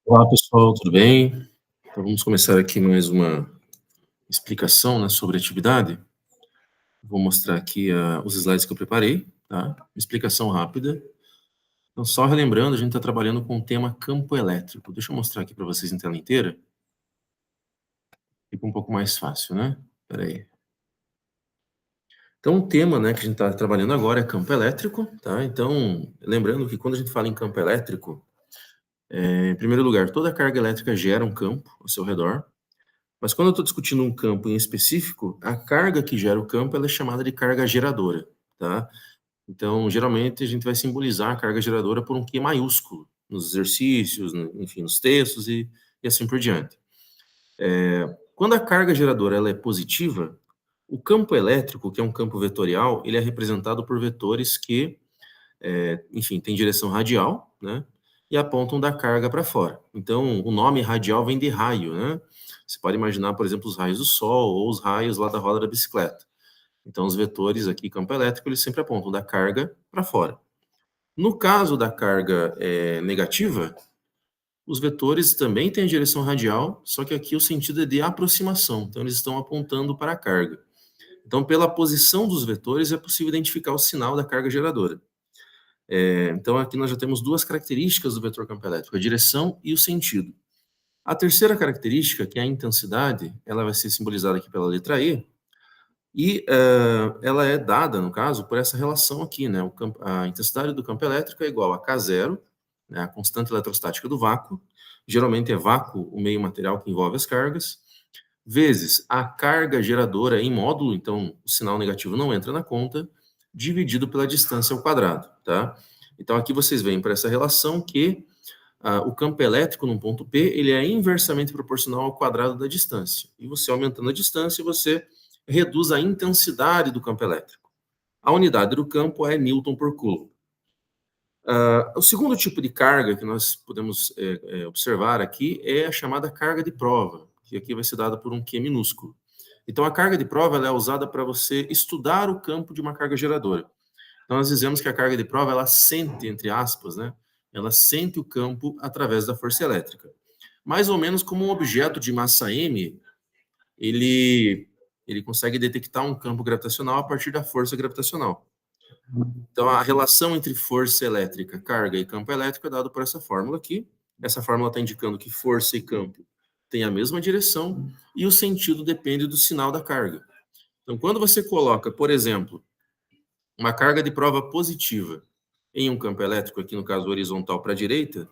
Olá pessoal, tudo bem? Então vamos começar aqui mais uma explicação, né, sobre atividade. Vou mostrar aqui os slides que eu preparei, tá? Explicação rápida. Então só relembrando, a gente está trabalhando com o tema campo elétrico. Deixa eu mostrar aqui para vocês em tela inteira. Fica um pouco mais fácil, né? Espera aí. Então o tema, né, que a gente está trabalhando agora é campo elétrico, tá? Então, lembrando que quando a gente fala em campo elétrico, em primeiro lugar, toda carga elétrica gera um campo ao seu redor. Mas quando eu estou discutindo um campo em específico, a carga que gera o campo ela é chamada de carga geradora, tá? Então, geralmente, a gente vai simbolizar a carga geradora por um Q maiúsculo, nos exercícios, enfim, nos textos e assim por diante. Quando a carga geradora ela é positiva, o campo elétrico, que é um campo vetorial, ele é representado por vetores que, enfim, têm direção radial, né? E apontam da carga para fora. Então, o nome radial vem de raio, né? Você pode imaginar, por exemplo, os raios do Sol ou os raios lá da roda da bicicleta. Então, os vetores aqui, campo elétrico, eles sempre apontam da carga para fora. No caso da carga negativa, os vetores também têm a direção radial, só que aqui o sentido é de aproximação. Então, eles estão apontando para a carga. Então, pela posição dos vetores, é possível identificar o sinal da carga geradora. Então, aqui nós já temos duas características do vetor campo elétrico, a direção e o sentido. A terceira característica, que é a intensidade, ela vai ser simbolizada aqui pela letra E, e ela é dada, no caso, por essa relação aqui, né? A intensidade do campo elétrico é igual a K0, né? A constante eletrostática do vácuo, geralmente é vácuo o meio material que envolve as cargas, vezes a carga geradora em módulo, então o sinal negativo não entra na conta, dividido pela distância ao quadrado, tá? Então aqui vocês veem por essa relação que o campo elétrico num ponto P, ele é inversamente proporcional ao quadrado da distância. E você aumentando a distância, você reduz a intensidade do campo elétrico. A unidade do campo é Newton por Coulomb. O segundo tipo de carga que nós podemos observar aqui é a chamada carga de prova, que aqui vai ser dada por um Q minúsculo. Então, a carga de prova ela é usada para você estudar o campo de uma carga geradora. Então, nós dizemos que a carga de prova, ela sente, entre aspas, né? Ela sente o campo através da força elétrica. Mais ou menos como um objeto de massa m, ele consegue detectar um campo gravitacional a partir da força gravitacional. Então, a relação entre força elétrica, carga e campo elétrico é dado por essa fórmula aqui. Essa fórmula está indicando que força e campo têm a mesma direção e o sentido depende do sinal da carga. Então, quando você coloca, por exemplo, uma carga de prova positiva em um campo elétrico, aqui no caso horizontal para a direita,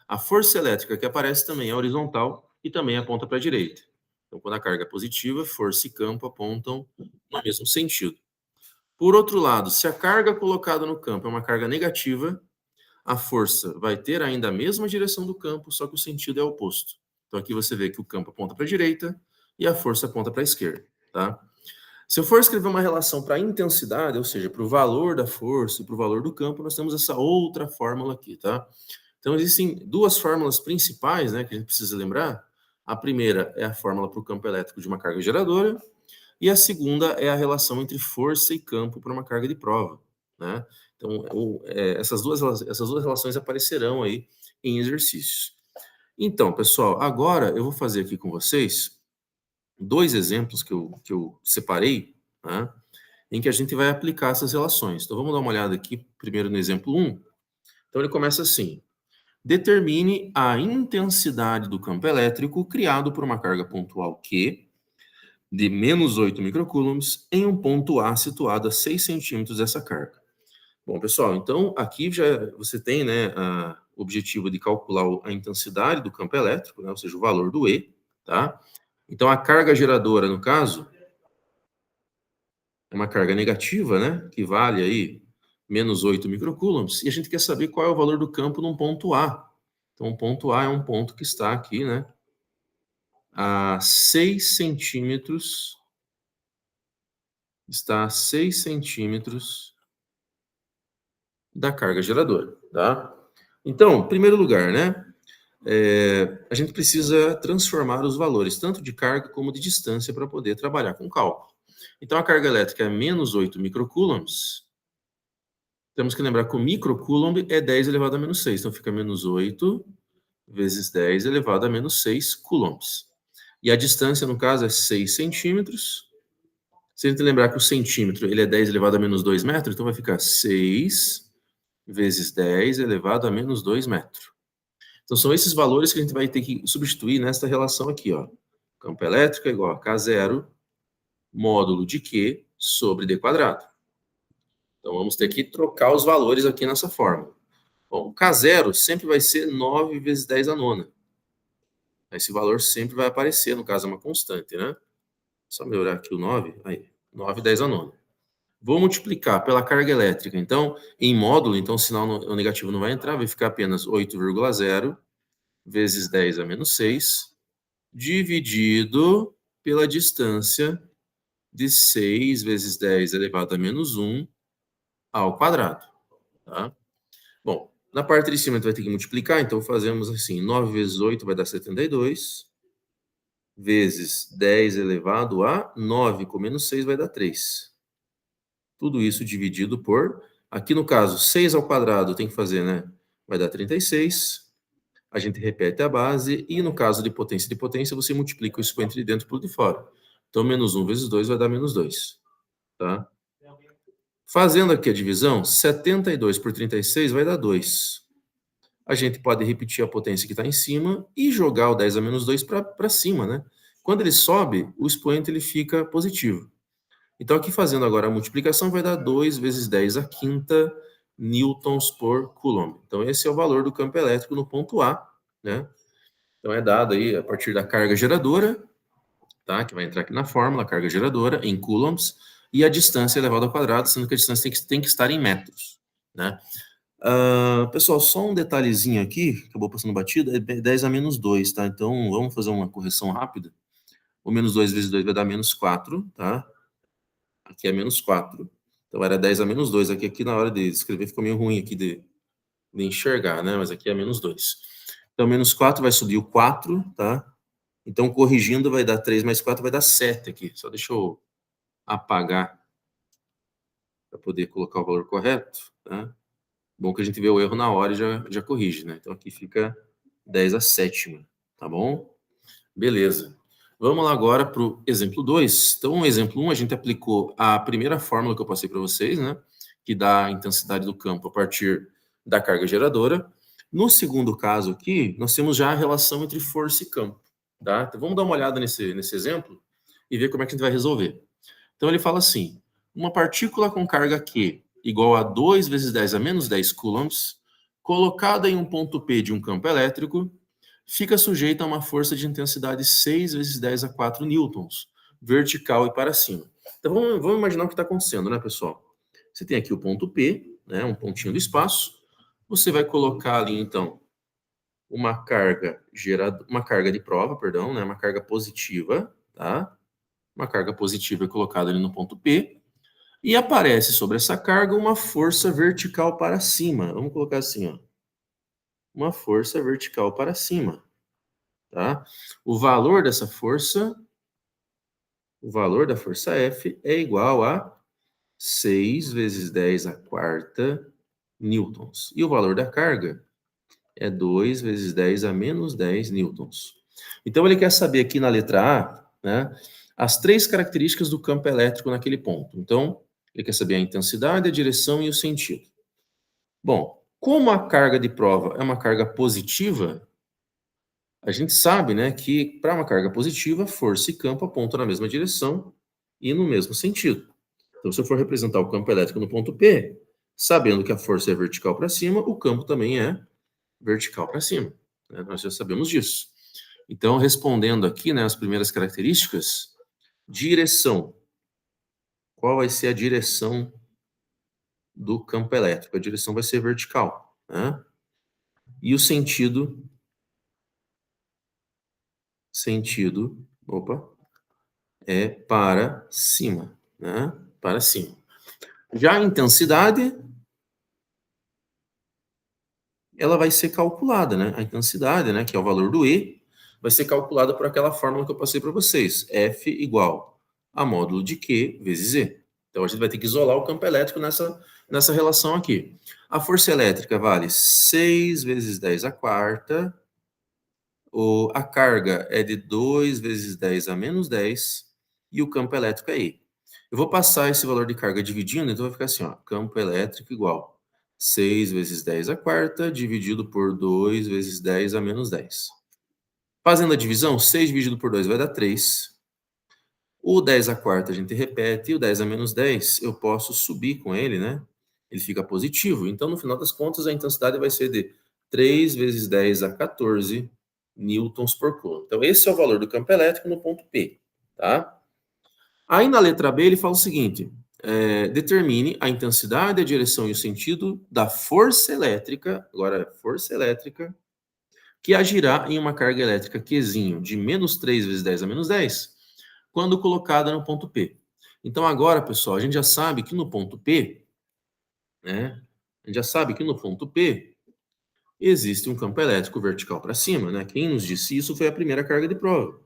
a força elétrica que aparece também é horizontal e também aponta para a direita. Então, quando a carga é positiva, força e campo apontam no mesmo sentido. Por outro lado, se a carga colocada no campo é uma carga negativa, a força vai ter ainda a mesma direção do campo, só que o sentido é oposto. Então, aqui você vê que o campo aponta para a direita e a força aponta para a esquerda, tá? Se eu for escrever uma relação para a intensidade, ou seja, para o valor da força e para o valor do campo, nós temos essa outra fórmula aqui, tá? Então, existem duas fórmulas principais, né, que a gente precisa lembrar. A primeira é a fórmula para o campo elétrico de uma carga geradora, e a segunda é a relação entre força e campo para uma carga de prova, né? Então, essas duas relações aparecerão aí em exercícios. Então, pessoal, agora eu vou fazer aqui com vocês dois exemplos que eu separei, né, em que a gente vai aplicar essas relações. Então, vamos dar uma olhada aqui primeiro no exemplo 1. Então, ele começa assim. Determine a intensidade do campo elétrico criado por uma carga pontual Q de menos 8 microcoulombs em um ponto A situado a 6 centímetros dessa carga. Bom, pessoal, então aqui já você tem, né, o objetivo de calcular a intensidade do campo elétrico, né, ou seja, o valor do E, tá? Então a carga geradora, no caso, é uma carga negativa, né, que vale aí menos 8 microcoulombs, e a gente quer saber qual é o valor do campo num ponto A. Então, o ponto A é um ponto que está aqui, né, a 6 centímetros, está a 6 centímetros da carga geradora, tá? Então, em primeiro lugar, né, a gente precisa transformar os valores, tanto de carga como de distância, para poder trabalhar com cálculo. Então, a carga elétrica é menos 8 microcoulombs. Temos que lembrar que o microcoulomb é 10 elevado a menos 6, então fica menos 8 vezes 10 elevado a menos 6 coulombs. E a distância, no caso, é 6 centímetros. Se a gente lembrar que o centímetro ele é 10 elevado a menos 2 metros, então vai ficar 6 vezes 10 elevado a menos 2 metros. Então são esses valores que a gente vai ter que substituir nesta relação aqui, ó. Campo elétrico é igual a K0 módulo de Q sobre D quadrado. Então vamos ter que trocar os valores aqui nessa forma. Bom, K0 sempre vai ser 9 vezes 10 a nona. Esse valor sempre vai aparecer, no caso é uma constante, né? Só melhorar aqui o 9, aí, 9 10 a nona. Vou multiplicar pela carga elétrica, então, em módulo, então o sinal negativo não vai entrar, vai ficar apenas 8,0 vezes 10 a menos 6, dividido pela distância de 6 vezes 10 elevado a menos 1 ao quadrado, tá? Bom, na parte de cima a gente vai ter que multiplicar, então fazemos assim, 9 vezes 8 vai dar 72, vezes 10 elevado a 9 com menos 6 vai dar 3. Tudo isso dividido por, aqui no caso, 6 ao quadrado tem que fazer, né? Vai dar 36. A gente repete a base e no caso de potência, você multiplica o expoente de dentro pelo de fora. Então, menos 1 vezes 2 vai dar menos 2, tá? Fazendo aqui a divisão, 72 por 36 vai dar 2. A gente pode repetir a potência que está em cima e jogar o 10 a menos 2 para cima, né? Quando ele sobe, o expoente ele fica positivo. Então, aqui fazendo agora a multiplicação, vai dar 2 vezes 10 a quinta newtons por coulomb. Então, esse é o valor do campo elétrico no ponto A, né? Então, é dado aí a partir da carga geradora, tá? Que vai entrar aqui na fórmula, a carga geradora, em coulombs, e a distância elevada ao quadrado, sendo que a distância tem que estar em metros, né? Pessoal, só um detalhezinho aqui, acabou passando batido, é 10 a menos 2, tá? Então, vamos fazer uma correção rápida. O menos 2 vezes 2 vai dar menos 4, tá? Aqui é menos 4. Então, era 10 a menos 2. Aqui na hora de escrever ficou meio ruim aqui de enxergar, né? Mas aqui é menos 2. Então, menos 4 vai subir o 4, tá? Então, corrigindo, vai dar 3 mais 4, vai dar 7 aqui. Só deixa eu apagar para poder colocar o valor correto, tá? Bom que a gente vê o erro na hora e já corrige, né? Então, aqui fica 10 a sétima, tá bom? Beleza. Vamos lá agora para o exemplo 2. Então, no exemplo 1, a gente aplicou a primeira fórmula que eu passei para vocês, né? Que dá a intensidade do campo a partir da carga geradora. No segundo caso aqui, nós temos já a relação entre força e campo, tá? Então, vamos dar uma olhada nesse exemplo e ver como é que a gente vai resolver. Então, ele fala assim, uma partícula com carga Q igual a 2 vezes 10 a menos 10 coulombs, colocada em um ponto P de um campo elétrico, fica sujeita a uma força de intensidade 6 vezes 10 a 4 newtons, vertical e para cima. Então, vamos imaginar o que está acontecendo, né, pessoal? Você tem aqui o ponto P, né, um pontinho do espaço. Você vai colocar ali, então, uma carga de prova, perdão, né, uma carga positiva, tá? Uma carga positiva é colocada ali no ponto P, e aparece sobre essa carga uma força vertical para cima. Vamos colocar assim, ó. Uma força vertical para cima, tá? O valor da força F é igual a 6 vezes 10 a quarta newtons. E o valor da carga é 2 vezes 10 a menos 10 newtons. Então, ele quer saber aqui na letra A, né, as 3 características do campo elétrico naquele ponto. Então, ele quer saber a intensidade, a direção e o sentido. Bom, como a carga de prova é uma carga positiva, a gente sabe, né, que para uma carga positiva, força e campo apontam na mesma direção e no mesmo sentido. Então, se eu for representar o campo elétrico no ponto P, sabendo que a força é vertical para cima, o campo também é vertical para cima, né? Nós já sabemos disso. Então, respondendo aqui, né, as primeiras características, direção. Qual vai ser a direção do campo elétrico? A direção vai ser vertical, né? E o sentido, é para cima, né? Para cima. Já a intensidade, ela vai ser calculada, né? A intensidade, né, que é o valor do E, vai ser calculada por aquela fórmula que eu passei para vocês. F igual a módulo de Q vezes E. Então, a gente vai ter que isolar o campo elétrico nessa relação aqui. A força elétrica vale 6 vezes 10 a quarta A carga é de 2 vezes 10 a menos 10 e o campo elétrico é E. Eu vou passar esse valor de carga dividindo, então vai ficar assim, ó, campo elétrico igual 6 vezes 10 a quarta dividido por 2 vezes 10 a menos 10. Fazendo a divisão, 6 dividido por 2 vai dar 3. O 10 a quarta a gente repete, e o 10 a menos 10 eu posso subir com ele, né? Ele fica positivo. Então, no final das contas, a intensidade vai ser de 3 vezes 10 a 14 newtons por coulomb. Então, esse é o valor do campo elétrico no ponto P, tá? Aí, na letra B, ele fala o seguinte, determine a intensidade, a direção e o sentido da força elétrica, agora, força elétrica, que agirá em uma carga elétrica Qzinho de menos 3 vezes 10 a menos 10, quando colocada no ponto P. Então, agora, pessoal, a gente já sabe que no ponto P, né? A gente já sabe que no ponto P existe um campo elétrico vertical para cima, né? Quem nos disse isso foi a primeira carga de prova.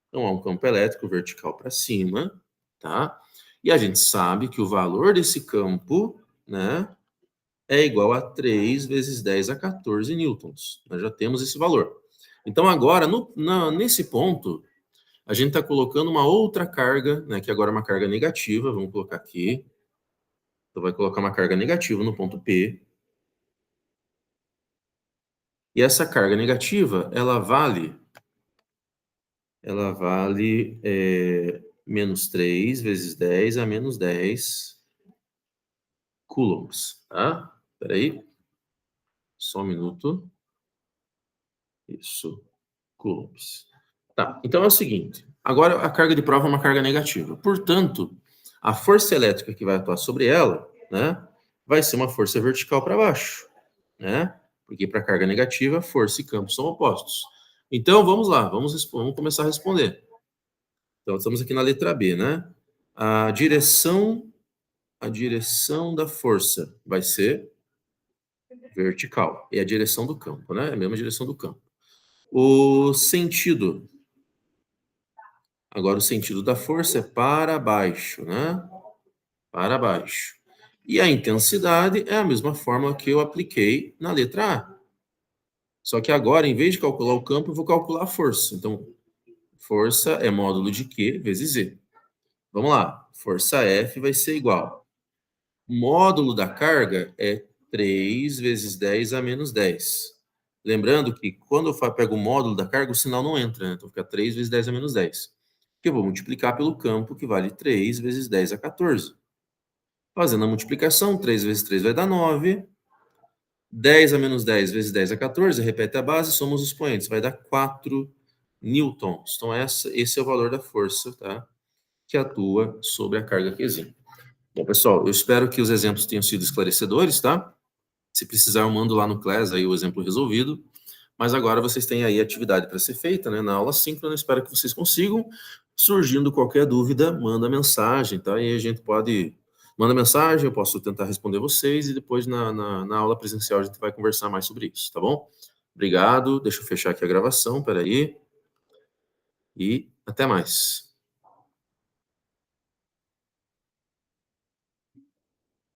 Então, há um campo elétrico vertical para cima, tá? E a gente sabe que o valor desse campo, né, é igual a 3 vezes 10 a 14 newtons. Nós já temos esse valor. Então, agora, nesse ponto, a gente está colocando uma outra carga, né, que agora é uma carga negativa, vamos colocar aqui. Então, vai colocar uma carga negativa no ponto P. E essa carga negativa, ela vale menos 3 vezes 10 a menos 10 coulombs, tá? Espera aí, só um minuto. Isso, coulombs. Tá, então é o seguinte, agora a carga de prova é uma carga negativa. Portanto, a força elétrica que vai atuar sobre ela, né, vai ser uma força vertical para baixo, né? Porque para carga negativa, força e campo são opostos. Então, vamos lá, vamos começar a responder. Então, estamos aqui na letra B, né? A direção da força vai ser vertical. E a direção do campo, né? É a mesma direção do campo. O sentido. Agora, o sentido da força é para baixo, né? Para baixo. E a intensidade é a mesma fórmula que eu apliquei na letra A. Só que agora, em vez de calcular o campo, eu vou calcular a força. Então, força é módulo de Q vezes Z. Vamos lá. Força F vai ser igual. Módulo da carga é 3 vezes 10 a menos 10. Lembrando que quando eu pego o módulo da carga, o sinal não entra, né? Então fica 3 vezes 10 a menos 10. Que eu vou multiplicar pelo campo, que vale 3 vezes 10 a 14. Fazendo a multiplicação, 3 vezes 3 vai dar 9. 10 a menos 10 vezes 10 a 14, repete a base, somos os expoentes, vai dar 4 newtons. Então esse é o valor da força, tá? Que atua sobre a carga Qzinho. Bom, pessoal, eu espero que os exemplos tenham sido esclarecedores, tá? Se precisar, eu mando lá no Class aí o exemplo resolvido. Mas agora vocês têm aí atividade para ser feita, né? Na aula síncrona, espero que vocês consigam. Surgindo qualquer dúvida, manda mensagem, tá? E a gente pode... Manda mensagem, eu posso tentar responder vocês e depois na aula presencial a gente vai conversar mais sobre isso, tá bom? Obrigado, deixa eu fechar aqui a gravação, peraí. E até mais.